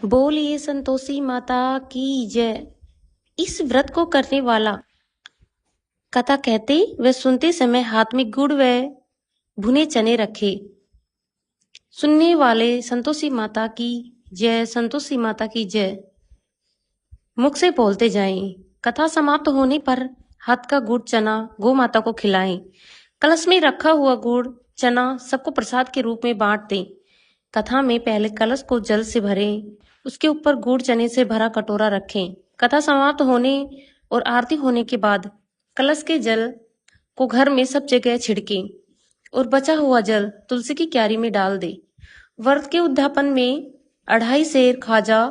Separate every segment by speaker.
Speaker 1: बोलिए संतोषी माता की जय। इस व्रत को करने वाला, कथा कहते व सुनते समय हाथ में गुड़ व भुने चने रखे। सुनने वाले संतोषी माता की जय, संतोषी माता की जय मुख से बोलते जाएं। कथा समाप्त होने पर हाथ का गुड़ चना गौ माता को खिलाएं। कलश में रखा हुआ गुड़ चना सबको प्रसाद के रूप में बांट दें। कथा में पहले कलश को जल से भरें, उसके ऊपर गुड़ चने से भरा कटोरा रखें। कथा समाप्त होने और आरती होने के बाद कलश के जल को घर में सब जगह छिड़कें और बचा हुआ जल तुलसी की क्यारी में डाल दें। व्रत के उद्यापन में 2.5 सेर खाजा,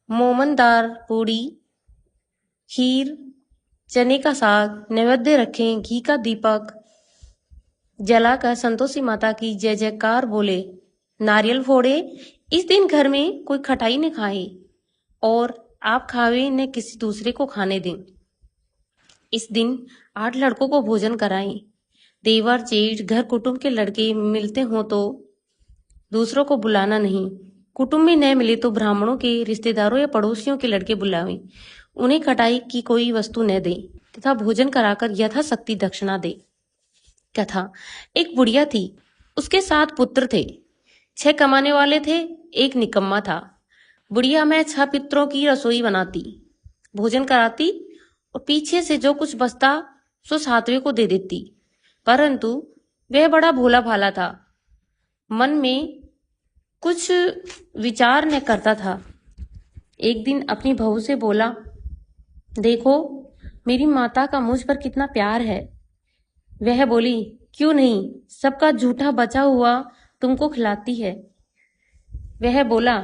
Speaker 1: मोमनदार पूड़ी, खीर, चने का साग नैवेद्य रखें। घी का दीपक जलाकर संतोषी माता की जय जयकार बोले, नारियल फोड़े। इस दिन घर में कोई खटाई न खाए और आप खावे न किसी दूसरे को खाने दें। इस दिन 8 लड़कों को भोजन कराएं। देवर जेठ घर कुटुंब के लड़के मिलते हो तो दूसरों को बुलाना नहीं। कुटुंब में न मिले तो ब्राह्मणों के रिश्तेदारों या पड़ोसियों के लड़के बुलावें। उन्हें खटाई की कोई वस्तु न दें तथा भोजन कराकर यथाशक्ति दक्षिणा दे। कथा। एक बुढ़िया थी, उसके 7 पुत्र थे। 6 कमाने वाले थे, एक निकम्मा था। बुढ़िया में 6 पितरों की रसोई बनाती, भोजन कराती और पीछे से जो कुछ बचता सो 7वें को दे देती। परंतु वह बड़ा भोला भाला था, मन में कुछ विचार न करता था। एक दिन अपनी बहू से बोला, देखो मेरी माता का मुझ पर कितना प्यार है। वह बोली, क्यों नहीं, सबका झूठा बचा हुआ तुमको खिलाती है। वह बोला,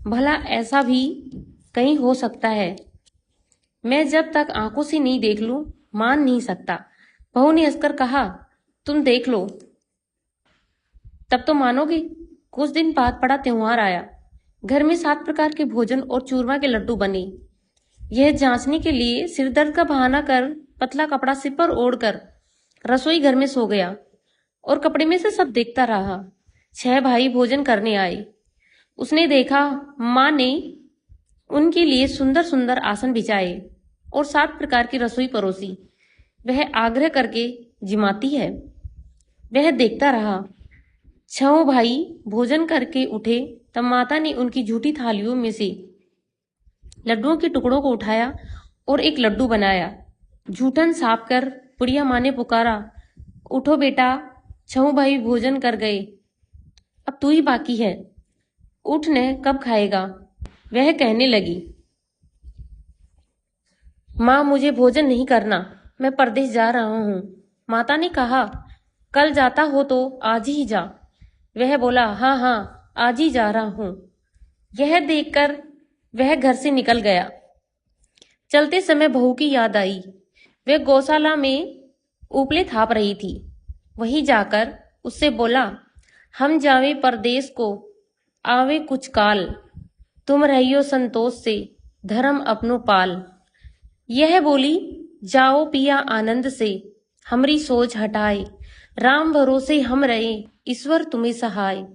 Speaker 1: भला ऐसा भी कहीं हो सकता है? मैं जब तक आंखों से नहीं देख लूं मान नहीं सकता। बहू ने हंसकर कहा, तुम देख लो तब तो मानोगे। कुछ दिन बाद बड़ा त्योहार आया। घर में 7 प्रकार के भोजन और चूरमा के लड्डू बने। यह जांचने के लिए सिर दर्द का बहाना कर पतला कपड़ा सिर पर ओढ़कर रसोई घर में सो गया और कपड़े में से सब देखता रहा। 6 भाई भोजन करने आए। उसने देखा माँ ने उनके लिए सुंदर सुंदर आसन बिछाए और 7 प्रकार की रसोई परोसी। वह आग्रह करके जिमाती है। वह देखता रहा। 6 भाई भोजन करके उठे तब माता ने उनकी झूठी थालियों में से लड्डुओं के टुकड़ों को उठाया और एक लड्डू बनाया। झूठन साफ कर बुढ़िया माँ ने पुकारा, उठो बेटा, 6 भाई भोजन कर गए, अब तू ही बाकी है, उठ न, कब खाएगा? वह कहने लगी, माँ मुझे भोजन नहीं करना, मैं परदेश जा रहा हूँ। माता ने कहा, कल जाता हो तो आज ही जा। वह बोला, हाँ हाँ आज ही जा रहा हूँ। यह देखकर वह घर से निकल गया। चलते समय बहू की याद आई। वह गौशाला में उपले थाप रही थी। वहीं जाकर उससे बोला, हम जावे परदेश को, आवे कुछ काल, तुम रहियो संतोष से, धर्म अपनो पाल। यह बोली, जाओ पिया आनंद से, हमरी सोच हटाए, राम भरोसे हम रहे, ईश्वर तुम्हें सहाय।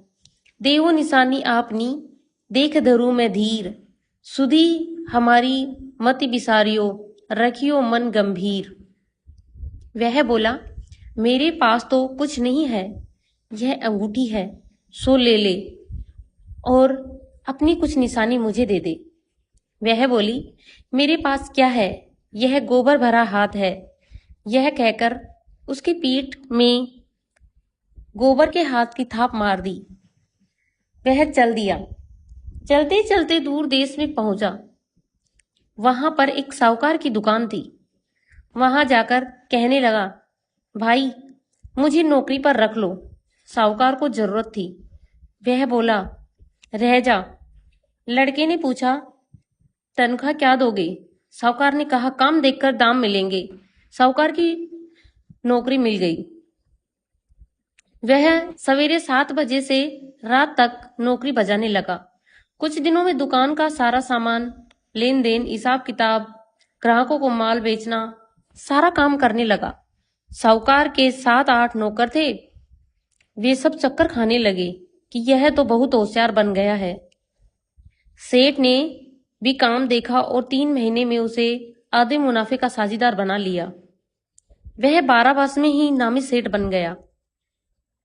Speaker 1: देवो निशानी आपनी, देख धरू में धीर, सुधी हमारी मति बिसारियो, रखियो मन गंभीर। वह बोला, मेरे पास तो कुछ नहीं है, यह अंगूठी है, सो ले ले और अपनी कुछ निशानी मुझे दे दे। वह बोली, मेरे पास क्या है, यह गोबर भरा हाथ है। यह कहकर उसकी पीठ में गोबर के हाथ की थाप मार दी। वह चल दिया। चलते चलते दूर देश में पहुंचा। वहां पर एक साहूकार की दुकान थी। वहां जाकर कहने लगा, भाई मुझे नौकरी पर रख लो, साहूकार को जरूरत थी। वह बोला, रह जा। लड़के ने पूछा, तनख्वाह क्या दोगे? साहूकार ने कहा, काम देखकर दाम मिलेंगे। साहूकार की नौकरी मिल गई। वह सवेरे 7 बजे से रात तक नौकरी बजाने लगा। कुछ दिनों में दुकान का सारा सामान, लेन देन, हिसाब किताब, ग्राहकों को माल बेचना, सारा काम करने लगा। साहूकार के 7-8 नौकर थे। वे सब चक्कर खाने लगे कि यह तो बहुत होशियार बन गया है। सेठ ने भी काम देखा और 3 महीने में उसे आधे मुनाफे का साझीदार बना लिया। वह 12 वर्ष में ही नामी सेठ बन गया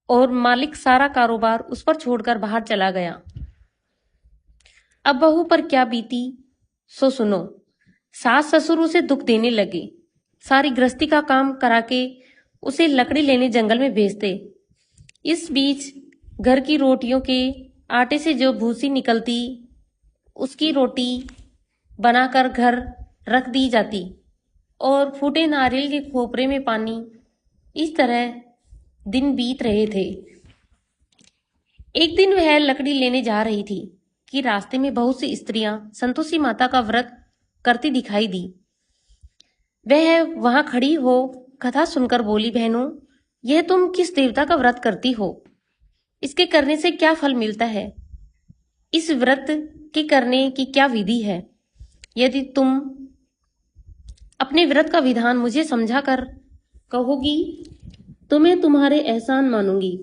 Speaker 1: और मालिक सारा कारोबार उस पर छोड़कर बाहर चला गया। अब बहू पर क्या बीती सो सुनो। सास ससुर उसे दुख देने लगे, सारी गृहस्थी का काम करा के उसे लकड़ी लेने जंगल में भेजते। इस बीच घर की रोटियों के आटे से जो भूसी निकलती उसकी रोटी बनाकर घर रख दी जाती और फूटे नारियल के खोपरे में पानी। इस तरह दिन बीत रहे थे। एक दिन वह लकड़ी लेने जा रही थी कि रास्ते में बहुत सी स्त्रियां संतोषी माता का व्रत करती दिखाई दी। वह वहां खड़ी हो कथा सुनकर बोली, बहनों, यह तुम किस देवता का व्रत करती हो? इसके करने से क्या फल मिलता है? इस व्रत के करने की क्या विधि है? यदि तुम अपने व्रत का विधान मुझे समझा कर कहोगी तो मैं तुम्हारे एहसान मानूंगी।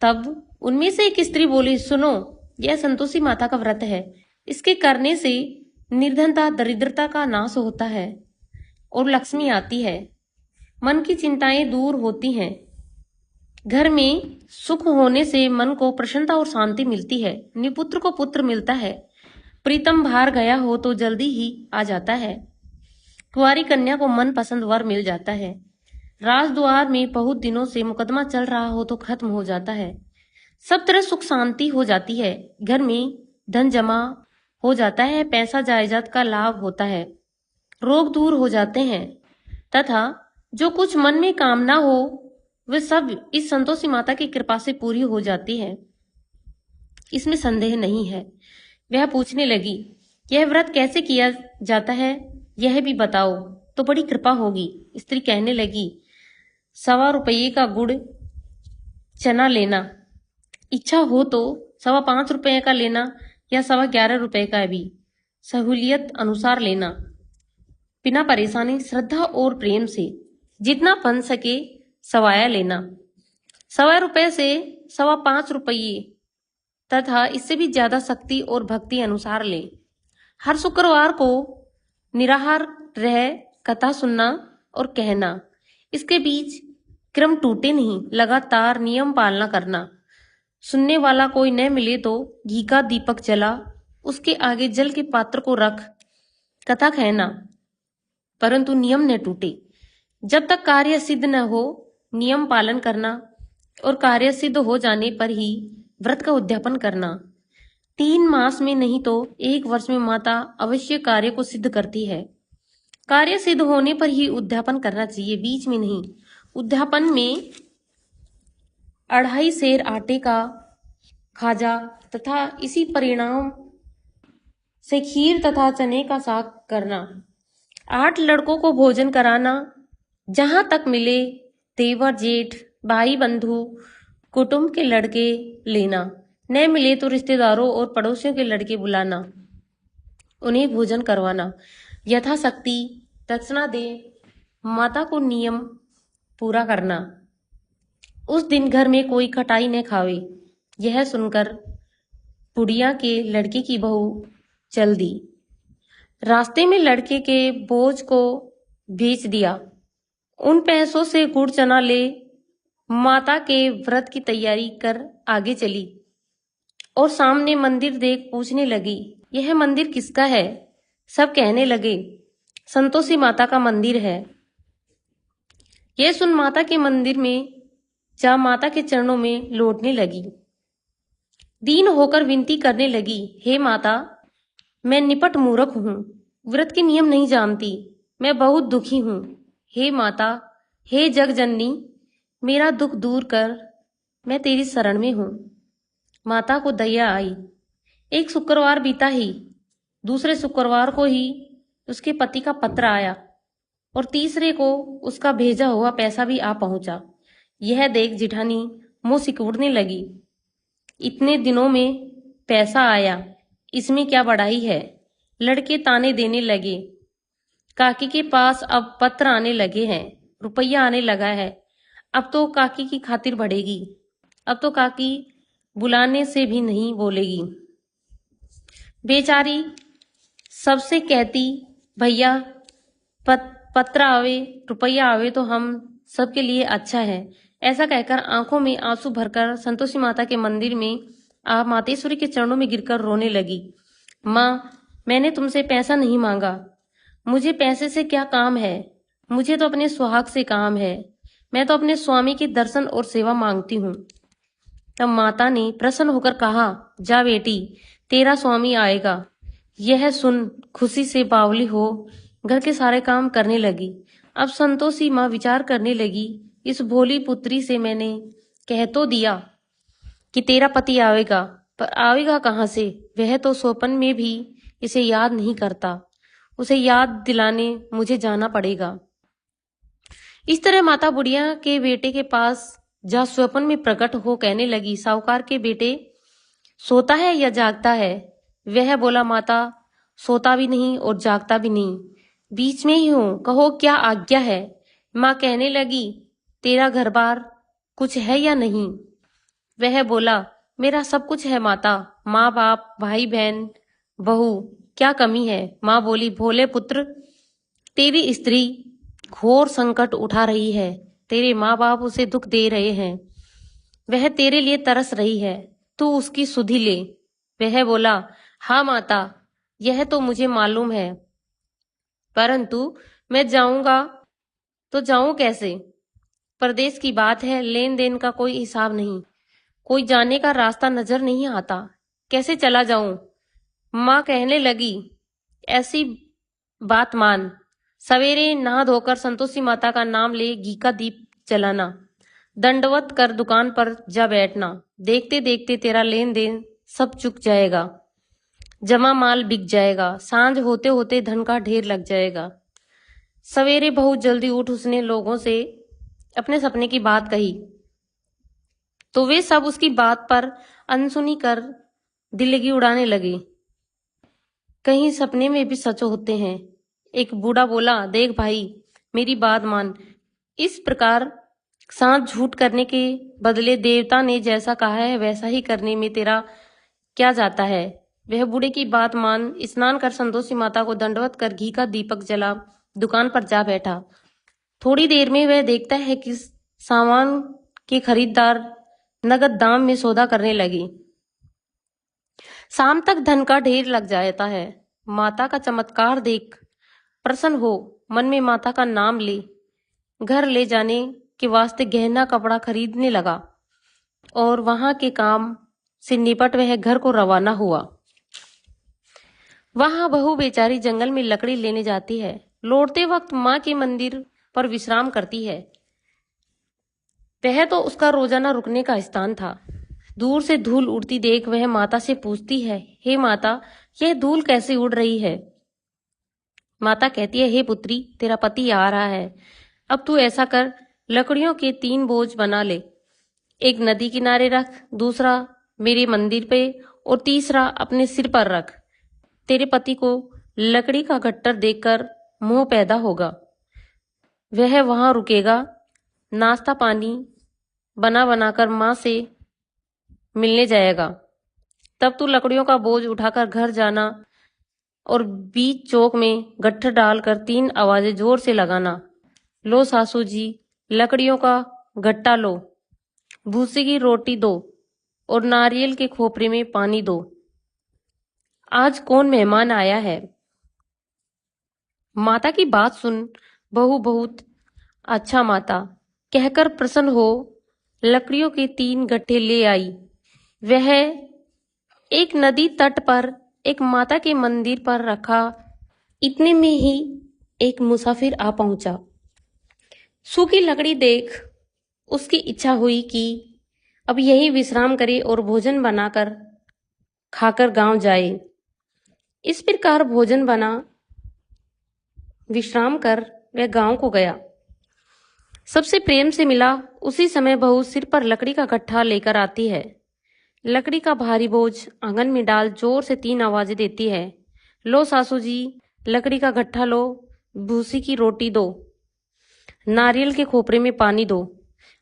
Speaker 1: तब उनमें से एक स्त्री बोली, सुनो, यह संतोषी माता का व्रत है। इसके करने से निर्धनता दरिद्रता का नाश होता है और लक्ष्मी आती है। मन की चिंताएं दूर होती हैं। घर में सुख होने से मन को प्रसन्नता और शांति मिलती है। निपुत्र को पुत्र मिलता है। प्रीतम बाहर गया हो तो जल्दी ही आ जाता है। कुंवारी कन्या को मन पसंद वर मिल जाता है। राजद्वार में बहुत दिनों से मुकदमा चल रहा हो तो खत्म हो जाता है। सब तरह सुख शांति हो जाती है। घर में धन जमा हो जाता है। पैसा जायदाद का लाभ होता है। रोग दूर हो जाते हैं तथा जो कुछ मन में कामना हो वे सब इस संतोषी माता की कृपा से पूरी हो जाती है। इसमें संदेह नहीं है। वह पूछने लगी, यह व्रत कैसे किया जाता है, यह भी बताओ तो बड़ी कृपा होगी। स्त्री कहने लगी, 1.25 रुपये का गुड़ चना लेना, इच्छा हो तो 5.25 रुपये का लेना या 11.25 रुपये का भी, सहूलियत अनुसार लेना। बिना परेशानी, श्रद्धा और प्रेम से जितना बन सके सवाया लेना। 1.25 रुपये से 5.25 रुपये तथा इससे भी ज्यादा शक्ति और भक्ति अनुसार ले। हर शुक्रवार को निराहार रह कथा सुनना और कहना। इसके बीच क्रम टूटे नहीं, लगातार नियम पालना करना। सुनने वाला कोई न मिले तो घी का दीपक जला, उसके आगे जल के पात्र को रख कथा कहना, परंतु नियम न टूटे। जब तक कार्य सिद्ध न हो नियम पालन करना और कार्य सिद्ध हो जाने पर ही व्रत का उद्यापन करना। 3 मास में नहीं तो 1 वर्ष में माता अवश्य कार्य को सिद्ध करती है। कार्य सिद्ध होने पर ही उद्यापन करना चाहिए, बीच में नहीं। उद्यापन में 2.5 सेर आटे का खाजा तथा इसी परिणाम से खीर तथा चने का साग करना। 8 लड़कों को भोजन कराना। जहां तक मिले देवर जेठ भाई बंधु कुटुंब के लड़के लेना। न मिले तो रिश्तेदारों और पड़ोसियों के लड़के बुलाना, उन्हें भोजन करवाना। यथाशक्ति दक्षिणा दे माता को नियम पूरा करना। उस दिन घर में कोई खटाई न खावे। यह सुनकर बुढ़िया के लड़के की बहू चल दी। रास्ते में लड़के के बोझ को बेच दिया। उन पैसों से गुड़ चना ले माता के व्रत की तैयारी कर आगे चली और सामने मंदिर देख पूछने लगी, यह मंदिर किसका है? सब कहने लगे, संतोषी माता का मंदिर है। यह सुन माता के मंदिर में जा माता के चरणों में लौटने लगी। दीन होकर विनती करने लगी, हे माता, मैं निपट मूर्ख हूँ, व्रत के नियम नहीं जानती, मैं बहुत दुखी हूँ। हे माता, हे जग जननी, मेरा दुख दूर कर, मैं तेरी शरण में हूँ। माता को दया आई। एक शुक्रवार बीता ही दूसरे शुक्रवार को ही उसके पति का पत्र आया और तीसरे को उसका भेजा हुआ पैसा भी आ पहुंचा। यह देख जिठानी मुंह सिकुड़ने लगी। इतने दिनों में पैसा आया, इसमें क्या बड़ाई है? लड़के ताने देने लगे। काकी के पास अब पत्र आने लगे हैं, रुपया आने लगा है, अब तो काकी की खातिर बढ़ेगी। अब तो काकी बुलाने से भी नहीं बोलेगी। बेचारी सबसे कहती, भैया पत्र आवे, रुपया आवे तो हम सबके लिए अच्छा है। ऐसा कहकर आंखों में आंसू भरकर संतोषी माता के मंदिर में आप मातेश्वरी के चरणों में गिरकर रोने लगी। माँ, मैंने तुमसे पैसा नहीं मांगा, मुझे पैसे से क्या काम है, मुझे तो अपने सुहाग से काम है, मैं तो अपने स्वामी के दर्शन और सेवा मांगती हूँ। तब माता ने प्रसन्न होकर कहा, जा बेटी, तेरा स्वामी आएगा। यह सुन खुशी से बावली हो घर के सारे काम करने लगी। अब संतोषी माँ विचार करने लगी, इस भोली पुत्री से मैंने कह तो दिया कि तेरा पति आवेगा, पर आवेगा कहाँ से? वह तो स्वप्न में भी इसे याद नहीं करता, उसे याद दिलाने मुझे जाना पड़ेगा। इस तरह माता बुढ़िया के बेटे के पास जा स्वप्न में प्रकट हो कहने लगी, साहूकार के बेटे, सोता है या जागता है? वह बोला, माता, सोता भी नहीं और जागता भी नहीं, बीच में ही हूं, कहो क्या आज्ञा है। माँ कहने लगी, तेरा घर बार कुछ है या नहीं? वह बोला, मेरा सब कुछ है माता, माँ बाप, भाई बहन, बहू, क्या कमी है? माँ बोली, भोले पुत्र, तेरी स्त्री घोर संकट उठा रही है, तेरे माँ बाप उसे दुख दे रहे हैं, वह तेरे लिए तरस रही है, तू उसकी सुधि ले। वह बोला, हाँ माता, यह तो मुझे मालूम है, परंतु मैं जाऊंगा तो जाऊं कैसे? परदेश की बात है, लेन देन का कोई हिसाब नहीं, कोई जाने का रास्ता नजर नहीं आता, कैसे चला जाऊं? माँ कहने लगी, ऐसी बात मान, सवेरे नहा धोकर संतोषी माता का नाम ले घी का दीप जलाना, दंडवत कर दुकान पर जा बैठना, देखते देखते तेरा लेन देन सब चुक जाएगा, जमा माल बिक जाएगा, सांझ होते होते धन का ढेर लग जाएगा। सवेरे बहुत जल्दी उठ उसने लोगों से अपने सपने की बात कही, तो वे सब उसकी बात पर अनसुनी कर दिल्लगी उड़ाने लगे। कहीं सपने में भी सच होते हैं। एक बूढ़ा बोला, देख भाई, मेरी बात मान, इस प्रकार साथ झूठ करने के बदले देवता ने जैसा कहा है वैसा ही करने में तेरा क्या जाता है? वह बूढ़े की बात मान स्नान कर संतोषी माता को दंडवत कर घी का दीपक जला दुकान पर जा बैठा। थोड़ी देर में वह देखता है कि सामान के खरीदार नगद दाम में सौदा करने लगे। शाम तक धन का ढेर लग जाता है। माता का चमत्कार देख प्रसन्न हो मन में माता का नाम ले घर ले जाने के वास्ते गहना कपड़ा खरीदने लगा और वहां के काम से निपट वह घर को रवाना हुआ। वहां बहू बेचारी जंगल में लकड़ी लेने जाती है। लौटते वक्त माँ के मंदिर पर विश्राम करती है। वह तो उसका रोजाना रुकने का स्थान था। दूर से धूल उड़ती देख वह माता से पूछती है, हे माता, यह धूल कैसे उड़ रही है? माता कहती है, हे पुत्री, तेरा पति आ रहा है, अब तू ऐसा कर, लकड़ियों के 3 बोझ बना ले, एक नदी किनारे रख, दूसरा मेरे मंदिर पे और तीसरा अपने सिर पर रख। तेरे पति को लकड़ी का गट्टर देखकर मोह पैदा होगा, वह वहां रुकेगा, नाश्ता पानी बना बनाकर माँ से मिलने जाएगा। तब तू लकड़ियों का बोझ उठाकर घर जाना और बीच चौक में गट्ठर डालकर 3 आवाजें जोर से लगाना, लो सासू जी, लकड़ियों का गट्टा लो, भूसे की रोटी दो और नारियल के खोपरे में पानी दो। आज कौन मेहमान आया है? माता की बात सुन बहू बहुत अच्छा माता कहकर प्रसन्न हो लकड़ियों के 3 गट्ठे ले आई। वह एक नदी तट पर एक माता के मंदिर पर रखा। इतने में ही एक मुसाफिर आ पहुंचा। सूखी लकड़ी देख उसकी इच्छा हुई कि अब यही विश्राम करे और भोजन बनाकर खाकर गांव जाए। इस प्रकार भोजन बना विश्राम कर वह गांव को गया। सबसे प्रेम से मिला। उसी समय बहू सिर पर लकड़ी का गट्ठा लेकर आती है। लकड़ी का भारी बोझ आंगन में डाल जोर से 3 आवाजें देती है, लो सासू जी, लकड़ी का गट्ठा लो, भूसी की रोटी दो, नारियल के खोपरे में पानी दो।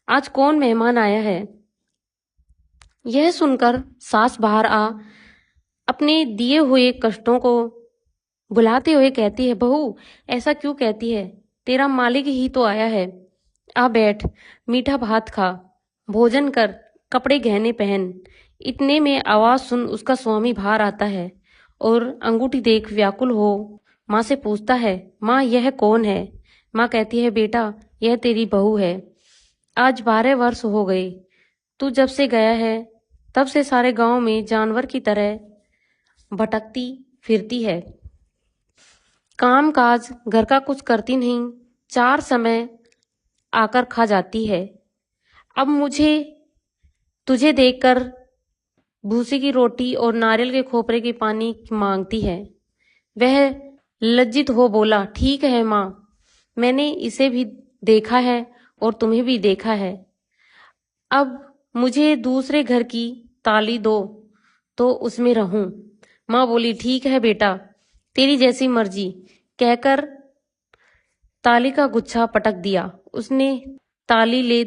Speaker 1: आज कौन मेहमान आया है? यह सुनकर सास बाहर आ अपने दिए हुए कष्टों को बुलाते हुए कहती है, बहू ऐसा क्यों कहती है? तेरा मालिक ही तो आया है। आ बैठ, मीठा भात खा, भोजन कर, कपड़े गहने पहन। इतने में आवाज सुन उसका स्वामी बाहर आता है और अंगूठी देख व्याकुल हो माँ से पूछता है, माँ यह कौन है? माँ कहती है, बेटा यह तेरी बहू है। आज 12 वर्ष हो गए, तू जब से गया है तब से सारे गांव में जानवर की तरह भटकती फिरती है। काम काज घर का कुछ करती नहीं, 4 समय आकर खा जाती है। अब मुझे तुझे देखकर भूसी की रोटी और नारियल के खोपरे के पानी मांगती है। वह लज्जित हो बोला, ठीक है माँ, मैंने इसे भी देखा है और तुम्हें भी देखा है। अब मुझे दूसरे घर की ताली दो तो उसमें रहूं। माँ बोली, ठीक है बेटा, तेरी जैसी मर्जी, कहकर ताली का गुच्छा पटक दिया। उसने ताली ले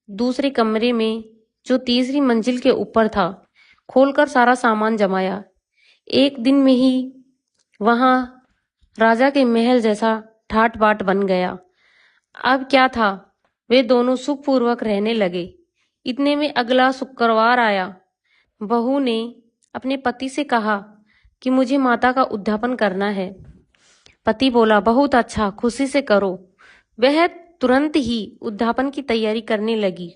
Speaker 1: दूसरे कमरे में जो तीसरी मंजिल के ऊपर था खोलकर सारा सामान जमाया। एक दिन में ही वहां राजा के महल जैसा ठाट बाट बन गया। अब क्या था, वे दोनों सुखपूर्वक रहने लगे। इतने में अगला शुक्रवार आया। बहू ने अपने पति से कहा कि मुझे माता का उद्यापन करना है। पति बोला, बहुत अच्छा, खुशी से करो। वह तुरंत ही उद्यापन की तैयारी करने लगी।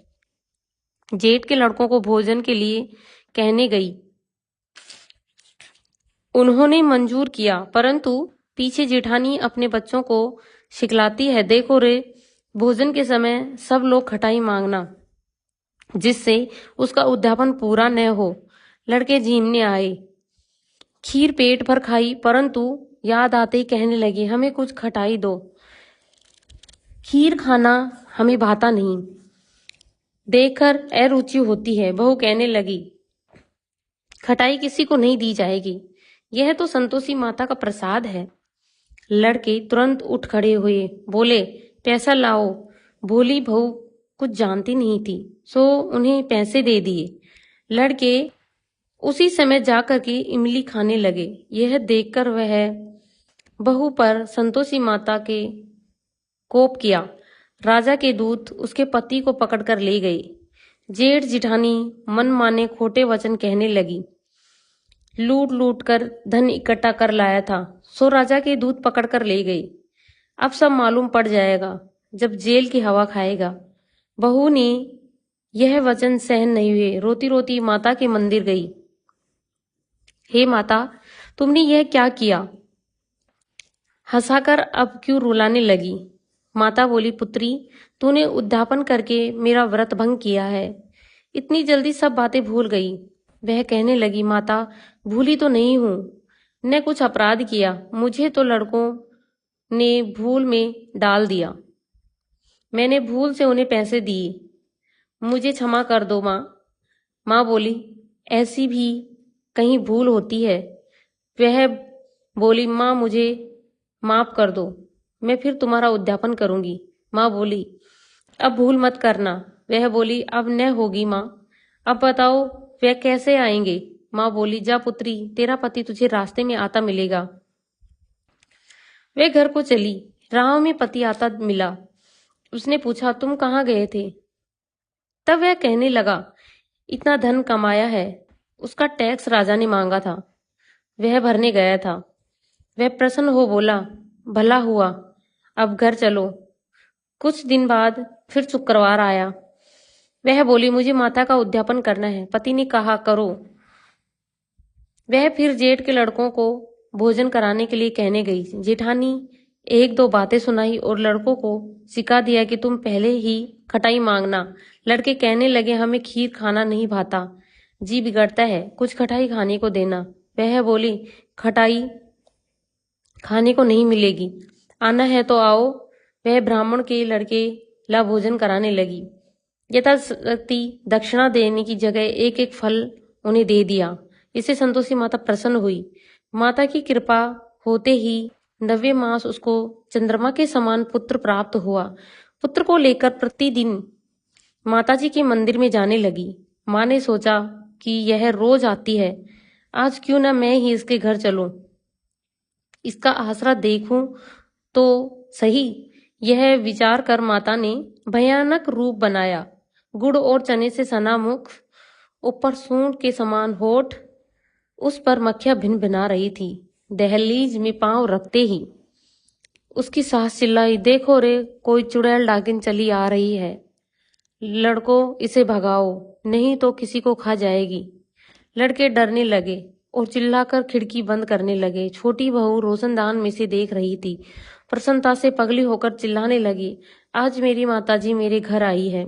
Speaker 1: जेठ के लड़कों को भोजन के लिए कहने गई। उन्होंने मंजूर किया, परंतु पीछे जेठानी अपने बच्चों को सिखलाती है, देखो रे, भोजन के समय सब लोग खटाई मांगना, जिससे उसका उद्यापन पूरा न हो। लड़के झीमने आए, खीर पेट भर खाई, परंतु याद आते ही कहने लगे, हमें कुछ खटाई दो, खीर खाना हमें भाता नहीं। देखकर अरुचि होती है। बहू कहने लगी, खटाई किसी को नहीं दी जाएगी, यह तो संतोषी माता का प्रसाद है। लड़के तुरंत उठ खड़े हुए, बोले, पैसा लाओ। भोली बहू कुछ जानती नहीं थी, सो उन्हें पैसे दे दिए। लड़के उसी समय जाकर के इमली खाने लगे। यह देखकर वह बहू पर संतोषी माता के कोप किया। राजा के दूत उसके पति को पकड़कर ले गए। जेठ जिठानी मन माने खोटे वचन कहने लगी। लूट लूट कर धन इकट्ठा कर लाया था, सो राजा के दूत पकड़ कर ले गई। अब सब मालूम पड़ जाएगा जब जेल की हवा खाएगा। बहू ने यह वचन सहन नहीं हुए, रोती रोती माता के मंदिर गई। हे माता, तुमने यह क्या किया? हंसाकर अब क्यों रुलाने लगी? माता बोली, पुत्री, तूने उद्यापन करके मेरा व्रत भंग किया है। इतनी जल्दी सब बातें भूल गई। वह कहने लगी, माता, भूली तो नहीं हूं, न कुछ अपराध किया, मुझे तो लड़कों ने भूल में डाल दिया। मैंने भूल से उन्हें पैसे दिए, मुझे क्षमा कर दो माँ। माँ बोली, ऐसी भी कहीं भूल होती है? वह बोली, माँ मुझे माफ कर दो, मैं फिर तुम्हारा उद्यापन करूंगी। माँ बोली, अब भूल मत करना। वह बोली, अब न होगी माँ। अब बताओ वह कैसे आएंगे? माँ बोली, जा पुत्री, तेरा पति तुझे रास्ते में आता मिलेगा। वे घर को चली। राह में पति आता मिला। उसने पूछा, तुम कहाँ गए थे? तब वह कहने लगा, इतना धन कमाया है, उसका टैक्स राजा ने मांगा था, वह भरने गया था। वह प्रसन्न हो बोला, भला हुआ, अब घर चलो। कुछ दिन बाद फिर शुक्रवार आया। वह बोली, मुझे माता का उद्यापन करना है। पति ने कहा, करो। वह फिर जेठ के लड़कों को भोजन कराने के लिए कहने गई। जेठानी एक दो बातें सुनाई और लड़कों को सिखा दिया कि तुम पहले ही खटाई मांगना। लड़के कहने लगे, हमें खीर खाना नहीं भाता, जी बिगड़ता है, कुछ खटाई खाने को देना। वह बोली, खटाई खाने को नहीं मिलेगी, आना है तो आओ। वह ब्राह्मण के लड़के ला भोजन कराने लगी। यथाशक्ति दक्षिणा देने की जगह एक एक फल उन्हें दे दिया। इससे संतोषी माता प्रसन्न हुई। माता की कृपा होते ही 9वें मास उसको चंद्रमा के समान पुत्र प्राप्त हुआ। पुत्र को लेकर प्रतिदिन माताजी के मंदिर में जाने लगी। माँ ने सोचा कि यह रोज आती है, आज क्यों न मैं ही इसके घर चलूं, इसका आसरा देखूं तो सही। यह विचार कर माता ने भयानक रूप बनाया। गुड़ और चने से सना मुख, ऊपर सूंड के समान होठ, उस पर मक्खियां भिनभिना रही थी। दहलीज में पांव रखते ही उसकी सास चिल्लाई, देखो रे, कोई चुड़ैल डाकिन चली आ रही है। लड़कों, इसे भगाओ, नहीं तो किसी को खा जाएगी। लड़के डरने लगे और चिल्लाकर खिड़की बंद करने लगे। छोटी बहू रोशनदान में से देख रही थी। प्रसन्नता से पगली होकर चिल्लाने लगी, आज मेरी माताजी मेरे घर आई है।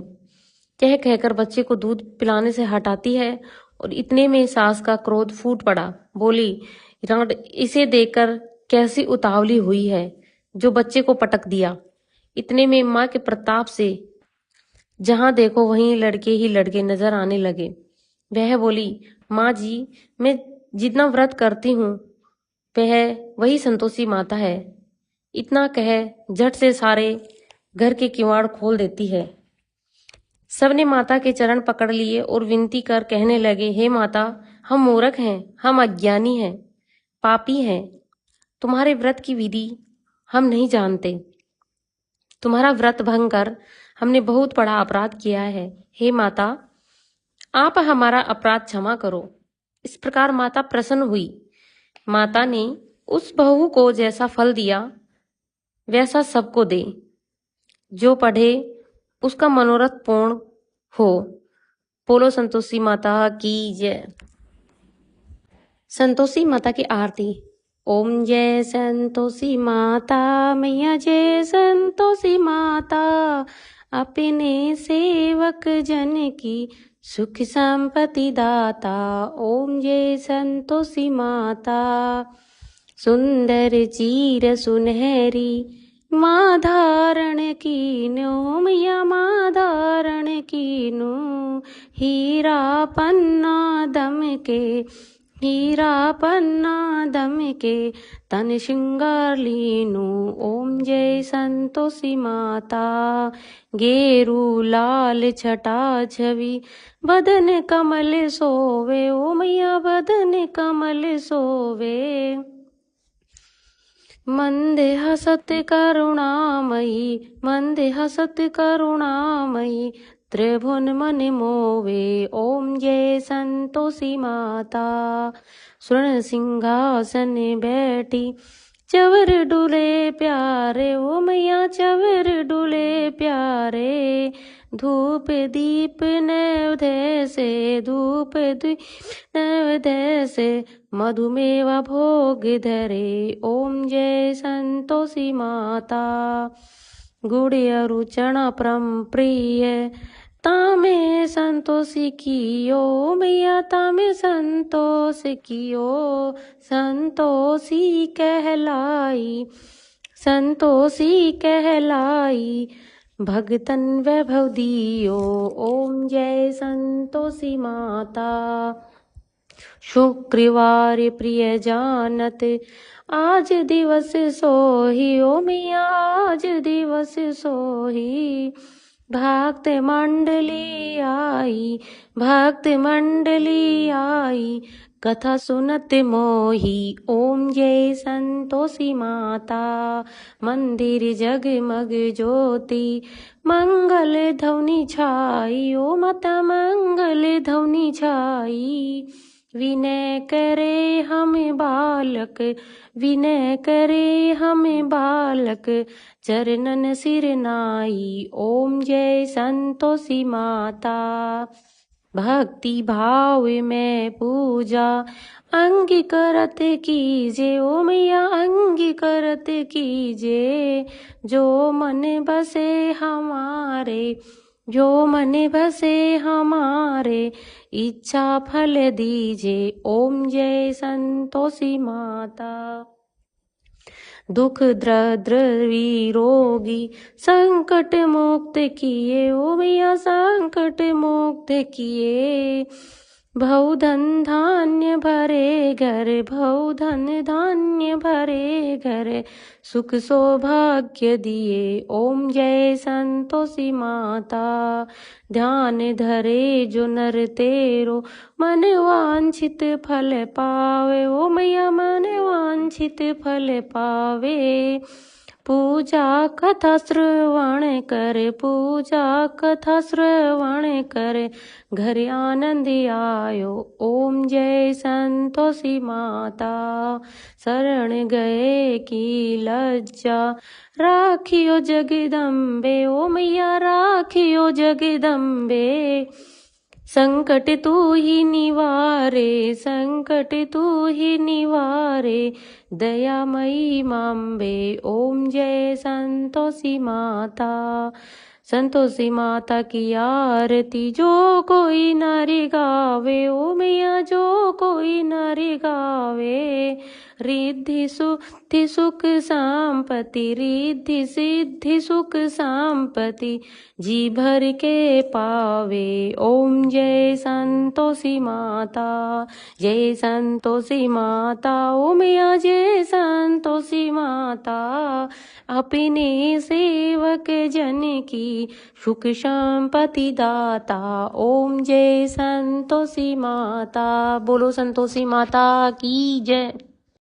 Speaker 1: कह कहकर बच्चे को दूध पिलाने से हटाती है और इतने में सास का क्रोध फूट पड़ा। बोली, रांड इसे देखकर कैसी उतावली हुई है जो बच्चे को पटक दिया। इतने में माँ के प्रताप से जहां देखो वहीं लड़के ही लड़के नजर आने लगे। वह बोली, माँ जी, मैं जितना व्रत करती हूँ वह वही संतोषी माता है। इतना कह झट से सारे घर के किवाड़ खोल देती है। सबने माता के चरण पकड़ लिए और विनती कर कहने लगे, हे माता, हम मूर्ख हैं, हम अज्ञानी हैं, पापी हैं। तुम्हारे व्रत की विधि हम नहीं जानते। तुम्हारा व्रत भंग कर हमने बहुत बड़ा अपराध किया है। हे माता, आप हमारा अपराध क्षमा करो। इस प्रकार माता प्रसन्न हुई। माता ने उस बहू को जैसा फल दिया वैसा सबको दे। जो पढ़े उसका मनोरथ पूर्ण हो। बोलो संतोषी माता की जय। संतोषी माता की आरती। ओम जय संतोषी माता, मैया जय संतोषी माता, अपने सेवक जन की सुख संपत्ति दाता। ओम जय संतोषी माता। सुंदर चीर सुनहरी माँ धारण कीनो, मैया माँ धारण कीनो, हीरा पन्ना दम के, हीरा पन्ना दम के, तन श्रृंगार लीनो। ओम जय संतोषी माता। गेरू लाल छटा छवि, बदन कमल सोवे, ओ मैया बदन कमल सोवे। मंदे हसत करुणामयी, मंदे हसत करुणामयी, त्रिभुवन मन मोवे। ओम जय संतोषी माता। स्वर्ण सिंहासन बैठी, चवर डुले प्यारे, ओ मैया चवर डुले प्यारे। धूप दीप नैवेद्य से, धूप दीप नैवेद्य से, मधुमेवा भोग धरे। ओम जय संतोषी माता। गुड़ अरु चना परम प्रिय, तामे संतोषी कियो, मैया तामे संतोष कियो। संतोषी कहलाई, संतोषी कहलाई, भगतन वैभव दियो। ओम जय संतोषी माता। शुक्रवार प्रिय जानत, आज दिवस सोही, ओ मैया आज दिवस सोही। भक्त मंडली आई, भक्त मंडली आई, कथा सुनत मोही। ओम जय संतोषी माता। मंदिर जगमग ज्योति, मंगल ध्वनि छाई, ओ माता मंगल ध्वनि छाई। विनय करे हमें बालक, विनय करे हमें बालक, चरणन सिर नाई। ओम जय संतोषी माता। भक्ति भाव में पूजा अंगी करत कीजे, ओ मैया अंगी करत कीजे। जो मन बसे हमारे, जो मन बसे हमारे, इच्छा फल दीजे। ओम जय संतोषी माता। दुख दरिद्र विरोगी, संकट मुक्त किए, ओ मैया संकट मुक्त किए। भौ धन धान्य भरे घर, भौ धन धान्य भरे घर, सुख सौभाग्य दिए ओम जय संतोषी माता। ध्यान धरे जो नर तेरो, मन वांछित फल पावे, ओ मैया मन वांछित फल पावे। पूजा कथा श्रवण कर, पूजा कथा श्रवण कर, घर आनंद आयो ओम जय संतोषी माता। शरण गए की लज्जा राखियो जगदम्बे, ओ मैया राखियो जगदम्बे। संकट तू ही निवारे, संकट तू ही निवारे, दयामयी मांबे ओम जय संतोषी माता। संतोषी माता की आरती जो कोई नारी गावे, ओ मैया जो कोई नारी गावे। रिद्धि सिद्धि सुख संपत्ति, रिद्धि सिद्धि सुख संपत्ति, जी भर के पावे ओम जय संतोषी माता। जय संतोषी माता, ओ मैया जय संतोषी माता। अपने सेवक जन की सुख संपत्ति दाता ओम जय संतोषी माता। बोलो संतोषी माता की जय।